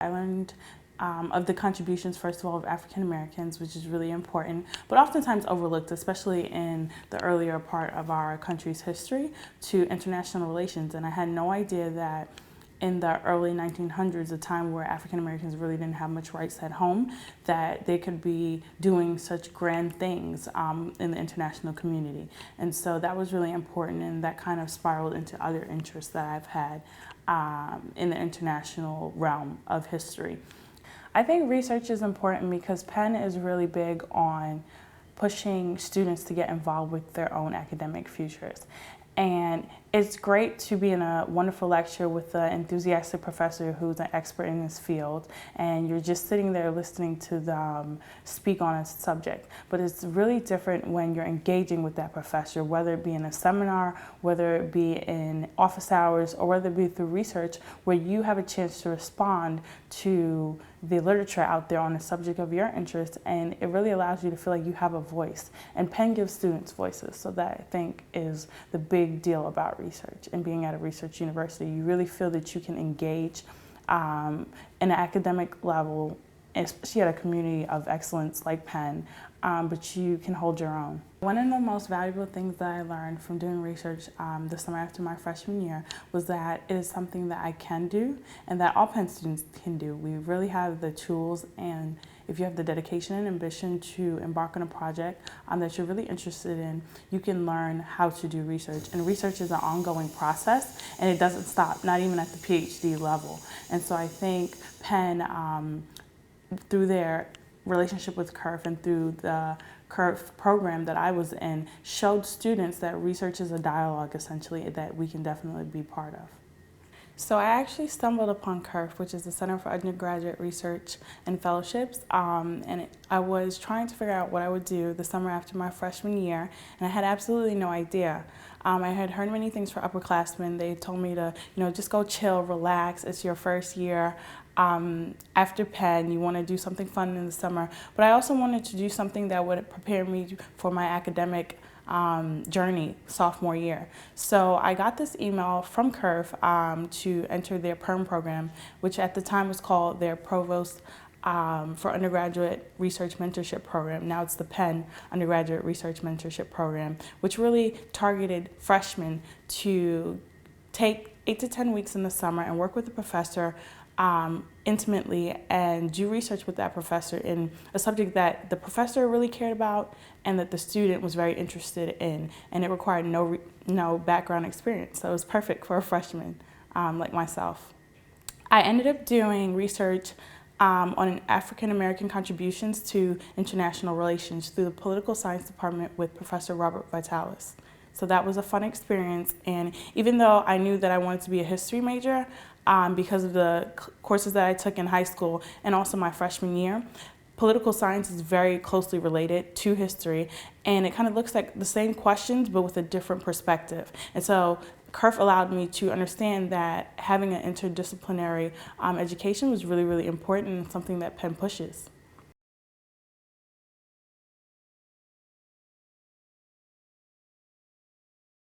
I learned of the contributions, first of all, of African Americans, which is really important, but oftentimes overlooked, especially in the earlier part of our country's history, to international relations. And I had no idea that in the early 1900s, a time where African Americans really didn't have much rights at home, that they could be doing such grand things in the international community. And so that was really important, and that kind of spiraled into other interests that I've had in the international realm of history. I think research is important because Penn is really big on pushing students to get involved with their own academic futures. And it's great to be in a wonderful lecture with an enthusiastic professor who's an expert in this field, and you're just sitting there listening to them speak on a subject. But it's really different when you're engaging with that professor, whether it be in a seminar, whether it be in office hours, or whether it be through research, where you have a chance to respond to the literature out there on the subject of your interest, and it really allows you to feel like you have a voice. And Penn gives students voices, so that I think is the big deal about research and being at a research university. You really feel that you can engage in an academic level, especially at a community of excellence like Penn, but you can hold your own. One of the most valuable things that I learned from doing research the summer after my freshman year was that it is something that I can do and that all Penn students can do. We really have the tools, and if you have the dedication and ambition to embark on a project that you're really interested in, you can learn how to do research. And research is an ongoing process, and it doesn't stop, not even at the PhD level. And so I think Penn, through their relationship with CURF and through the CURF program that I was in, showed students that research is a dialogue, essentially, that we can definitely be part of. So I actually stumbled upon CURF, which is the Center for Undergraduate Research and Fellowships, and I was trying to figure out what I would do the summer after my freshman year, and I had absolutely no idea. I had heard many things for upperclassmen. They told me to, just go chill, relax, it's your first year. After Penn, you want to do something fun in the summer, but I also wanted to do something that would prepare me for my academic journey sophomore year. So I got this email from CURF to enter their PURM program, which at the time was called their Provost for Undergraduate Research Mentorship Program. Now it's the Penn Undergraduate Research Mentorship Program, which really targeted freshmen to take 8 to 10 weeks in the summer and work with a professor intimately and do research with that professor in a subject that the professor really cared about and that the student was very interested in, and it required no background experience, so it was perfect for a freshman like myself. I ended up doing research on African American contributions to international relations through the political science department with Professor Robert Vitalis. So that was a fun experience, and even though I knew that I wanted to be a history major because of the courses that I took in high school and also my freshman year, political science is very closely related to history, and it kind of looks like the same questions but with a different perspective. And so CURF allowed me to understand that having an interdisciplinary education was really, really important and something that Penn pushes.